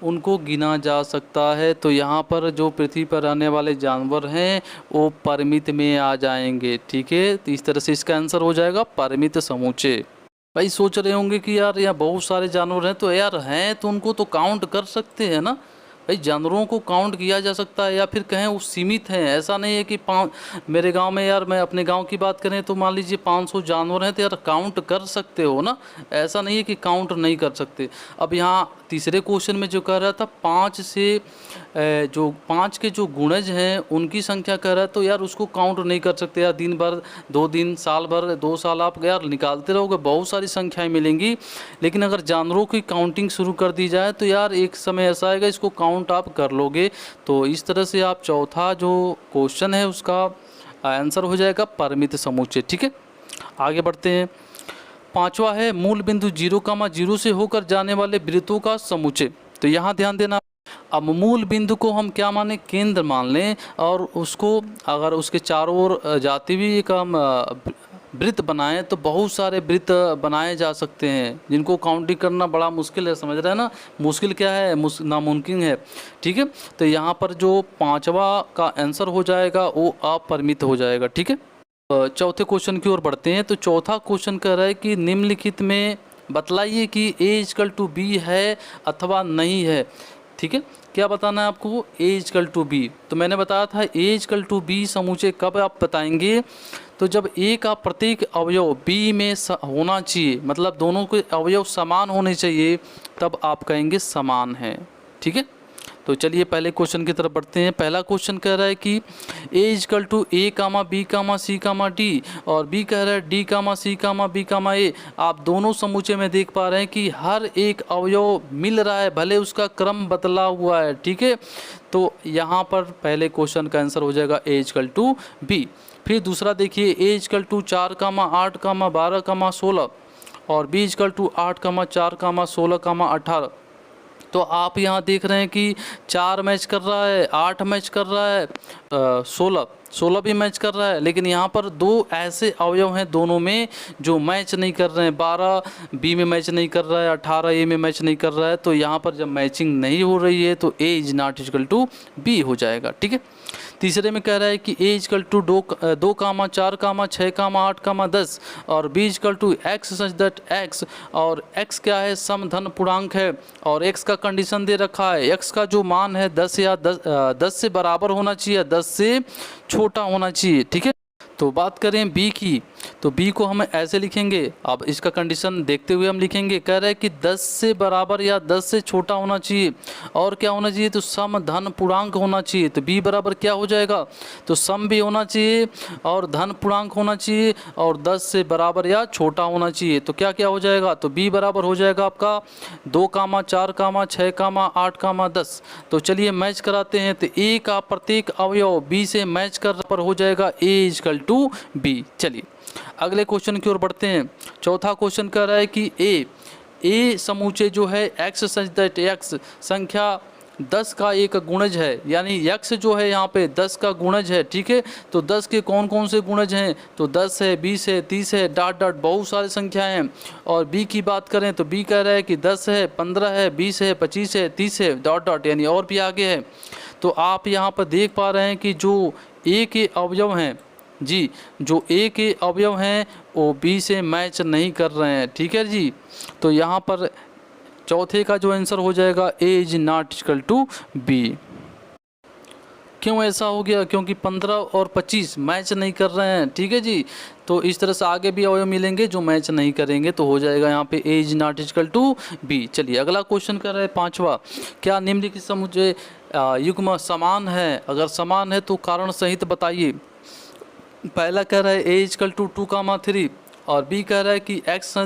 उनको गिना जा सकता है, तो यहाँ पर जो पृथ्वी पर रहने वाले जानवर हैं वो परिमित में आ जाएंगे। ठीक है, तो इस तरह से इसका आंसर हो जाएगा परिमित समुच्चय। भाई सोच रहे होंगे कि यार यहाँ बहुत सारे जानवर हैं, तो यार हैं तो उनको तो काउंट कर सकते हैं ना। भाई जानवरों को काउंट किया जा सकता है, या फिर कहें वो सीमित हैं। ऐसा नहीं है कि मेरे गांव में, यार मैं अपने गांव की बात करें तो मान लीजिए 500 जानवर हैं, तो यार काउंट कर सकते हो ना। ऐसा नहीं है कि काउंट नहीं कर सकते। अब यहाँ तीसरे क्वेश्चन में जो कह रहा था 5 से जो 5 के जो गुणज हैं उनकी संख्या कह रहा है, तो यार उसको काउंट नहीं कर सकते। यार दिन भर, 2 दिन, साल भर, 2 साल आप यार निकालते रहोगे, बहुत सारी संख्याएं मिलेंगी। लेकिन अगर जानवरों की काउंटिंग शुरू कर दी जाए तो यार एक समय ऐसा आएगा इसको काउंट आप कर लोगे। तो इस तरह से आप चौथा जो क्वेश्चन है उसका आंसर हो जाएगा परिमित समुच्चय। ठीक है, आगे बढ़ते हैं। पांचवा है मूल बिंदु 0,0 से होकर जाने वाले वृत्तों का समुच्चय। तो यहाँ ध्यान देना, अब मूल बिंदु को हम क्या माने, केंद्र मान लें, और उसको अगर उसके चारों ओर जाते हुए एक हम वृत्त बनाएं तो बहुत सारे वृत्त बनाए जा सकते हैं, जिनको काउंटिंग करना बड़ा मुश्किल है। समझ रहे हैं ना, मुश्किल क्या है, नामुमकिन है। ठीक है, तो यहाँ पर जो पांचवा का आंसर हो जाएगा वो अपरिमित हो जाएगा। ठीक है, चौथे क्वेश्चन की ओर बढ़ते हैं। तो चौथा क्वेश्चन कह रहा है कि निम्नलिखित में बतलाइए कि A=B है अथवा नहीं है। ठीक है, क्या बताना है आपको, A=B। तो मैंने बताया था A=B समूचे कब आप बताएंगे, तो जब A का प्रत्येक अवयव B में होना चाहिए, मतलब दोनों के अवयव समान होने चाहिए, तब आप कहेंगे समान है। ठीक है, तो चलिए पहले क्वेश्चन की तरफ बढ़ते हैं। पहला क्वेश्चन कह रहा है कि A=A, B, C, और B कह रहा है D, C, B, आप दोनों समूचे में देख पा रहे हैं कि हर एक अवयव मिल रहा है, भले उसका क्रम बदला हुआ है। ठीक है, तो यहाँ पर पहले क्वेश्चन का आंसर हो जाएगा A=B। फिर दूसरा देखिए, A=4, 8, 12, 16 और B=8, 4, 16, 18। तो आप यहाँ देख रहे हैं कि 4 मैच कर रहा है, 8 मैच कर रहा है, 16 भी मैच कर रहा है। लेकिन यहाँ पर 2 ऐसे अवयव हैं दोनों में जो मैच नहीं कर रहे हैं। 12 बी में मैच नहीं कर रहा है, 18 ए में मैच नहीं कर रहा है। तो यहाँ पर जब मैचिंग नहीं हो रही है तो A=B हो जाएगा। ठीक है, तीसरे में कह रहा है कि A=2, 2, 4, 6, 8, 10 और B=X सच दैट X, और X क्या है, सम धन पूर्णांक है, और X का कंडीशन दे रखा है, X का जो मान है 10 या 10 से बराबर होना चाहिए, 10 से छोटा होना चाहिए। ठीक है, तो बात करें B की, तो B को हम ऐसे लिखेंगे। अब इसका कंडीशन देखते हुए हम लिखेंगे, कह रहा है कि 10 से बराबर या 10 से छोटा होना चाहिए, और क्या होना चाहिए, तो सम धन पूर्णांक होना चाहिए। तो B बराबर क्या हो जाएगा, तो सम भी होना चाहिए और धन पूर्णांक होना चाहिए और 10 से बराबर या छोटा होना चाहिए। तो क्या क्या हो जाएगा, तो B बराबर हो जाएगा आपका 2, 4, 6, 8, 10। तो चलिए मैच कराते हैं। तो A का प्रत्येक अवयव B से मैच कर पर हो जाएगा A=B। चलिए अगले क्वेश्चन की ओर बढ़ते हैं। चौथा क्वेश्चन कह रहा है कि ए समूचे जो है X सच दैट X संख्या 10 का एक गुणज है, यानी X जो है यहाँ पे 10 का गुणज है। ठीक है, तो 10 के कौन कौन से गुणज हैं, तो 10 है, 20 है, 30 है, डॉट डॉट बहुत सारी संख्याएं हैं। और B की बात करें तो B कह रहा है कि 10 है, 15 है, 20 है, 25 है, 30 है, डॉट डॉट, यानी और भी आगे है। तो आप यहाँ पर देख पा रहे हैं कि जो A के अवयव हैं जी, जो A के अवयव हैं वो B से मैच नहीं कर रहे हैं। ठीक है जी, तो यहाँ पर चौथे का जो आंसर हो जाएगा A=B। क्यों ऐसा हो गया, क्योंकि 15 और 25 मैच नहीं कर रहे हैं। ठीक है जी, तो इस तरह से आगे भी अवयव मिलेंगे जो मैच नहीं करेंगे, तो हो जाएगा यहाँ पे A=B। चलिए अगला क्वेश्चन कर रहे हैं पांचवा, क्या निम्नलिखित समुच्चय युग्म समान है, अगर समान है तो कारण सहित बताइए। पहला कह रहा है A=2, 3 और B कह रहा है कि X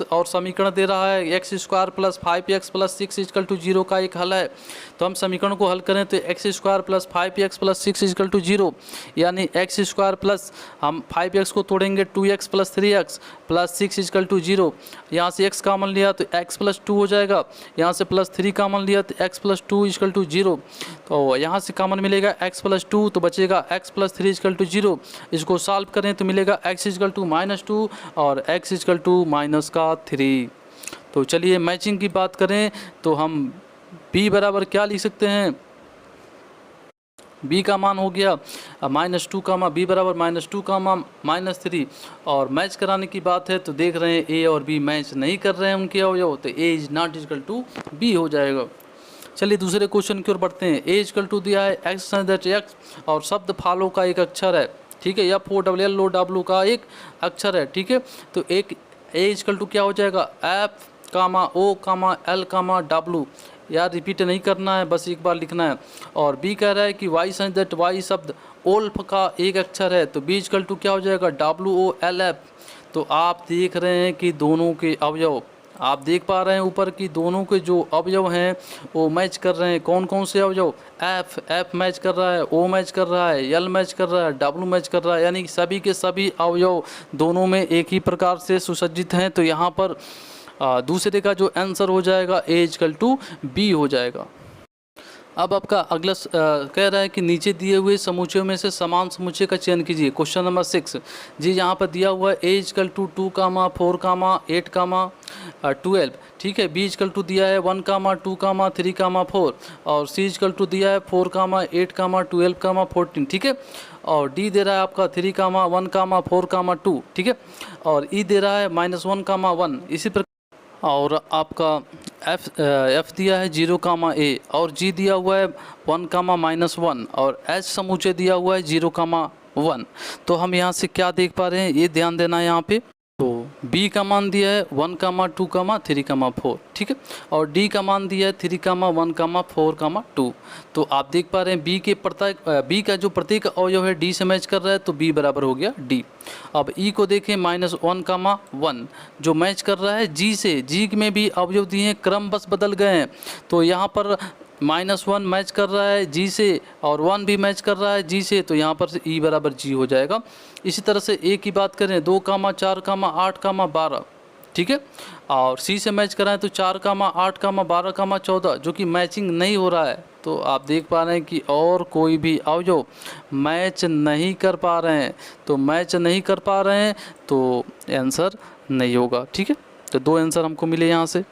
और समीकरण दे रहा है x² + 5x + 6 = 0 का एक हल है। तो हम समीकरण को हल करें तो x² + 5x + 6 = 0, यानी x² प्लस हम 5x को तोड़ेंगे 2x + 3x + 6 = 0। यहाँ से x कॉमन लिया तो x + 2 हो जाएगा, यहाँ से +3 कॉमन लिया तो x + 2 = 0। तो यहाँ से कॉमन मिलेगा x + 2 तो बचेगा x + 3 = 0। इसको सॉल्व करें तो मिलेगा x = -2 और x = -3। तो चलिए मैचिंग की बात करें तो हम B बराबर क्या लिख सकते हैं, बी का मान हो गया -2 कामा बी बराबर -2 कामा -3, और मैच कराने की बात है तो देख रहे हैं ए और बी मैच नहीं कर रहे हैं उनके अवयव, तो A is not equal to B हो जाएगा। चलिए दूसरे क्वेश्चन की ओर बढ़ते हैं। ए इक्वल टू दिया है एक्स दैट एक्स, और शब्द फालो का एक अक्षर है, ठीक है, FOLLOW का एक अक्षर है, ठीक है। तो एक ए इक्वल टू क्या हो जाएगा, F, O, L, W, यार रिपीट नहीं करना है, बस एक बार लिखना है। और बी कह रहा है कि वाई सच दैट वाई शब्द ओल्फ का एक अक्षर है, तो बी इक्वल टू क्या हो जाएगा, WOLF। तो आप देख रहे हैं कि दोनों के अवयव, आप देख पा रहे हैं ऊपर की दोनों के जो अवयव हैं वो मैच कर रहे हैं। कौन कौन से अवयव, F मैच कर रहा है, O मैच कर रहा है, L मैच कर रहा है, W मैच कर रहा है, यानी कि सभी के सभी अवयव दोनों में एक ही प्रकार से सुसज्जित हैं। तो यहाँ पर दूसरे का जो आंसर हो जाएगा A इक्वल टू B हो जाएगा। अब आपका अगला कह रहा है कि नीचे दिए हुए समुच्चयों में से समान समुच्चय का चयन कीजिए। क्वेश्चन नंबर 6 जी, यहाँ पर दिया हुआ है A इक्वल टू 2, 4, 8, 12, ठीक है। B इक्वल टू दिया है 1, 2, 3, 4, और C इक्वल टू दिया है 4, 8, 12, 14, ठीक है। और D दे रहा है आपका 3, 1, 4, 2, ठीक है। और E दे रहा है -1, 1, इसी प्रकार। और आपका F दिया है 0, A, और G दिया हुआ है 1, -1, और H समुच्चय दिया हुआ है 0, 1। तो हम यहाँ से क्या देख पा रहे हैं, ये ध्यान देना है यहाँ पे। तो B का मान दिया है 1, 2, 3, 4, ठीक है। और D का मान दिया है 3, 1, 4, 2। तो आप देख पा रहे हैं B का जो प्रत्येक अवयव है D से मैच कर रहा है, तो B बराबर हो गया D। अब E को देखें -1, 1 जो मैच कर रहा है G से, G में भी अवयव दिए हैं, क्रम बस बदल गए हैं। तो यहाँ पर -1 मैच कर रहा है G से और 1 भी मैच कर रहा है G से, तो यहाँ पर से E बराबर G हो जाएगा। इसी तरह से A की बात करें 2, 4, 8, 12, ठीक है। और C से मैच कराएं तो 4, 8, 12, 14, जो कि मैचिंग नहीं हो रहा है। तो आप देख पा रहे हैं कि और कोई भी अवयव मैच नहीं कर पा रहे हैं, तो मैच नहीं कर पा रहे हैं तो आंसर नहीं होगा, ठीक है। तो 2 आंसर हमको मिले यहाँ से।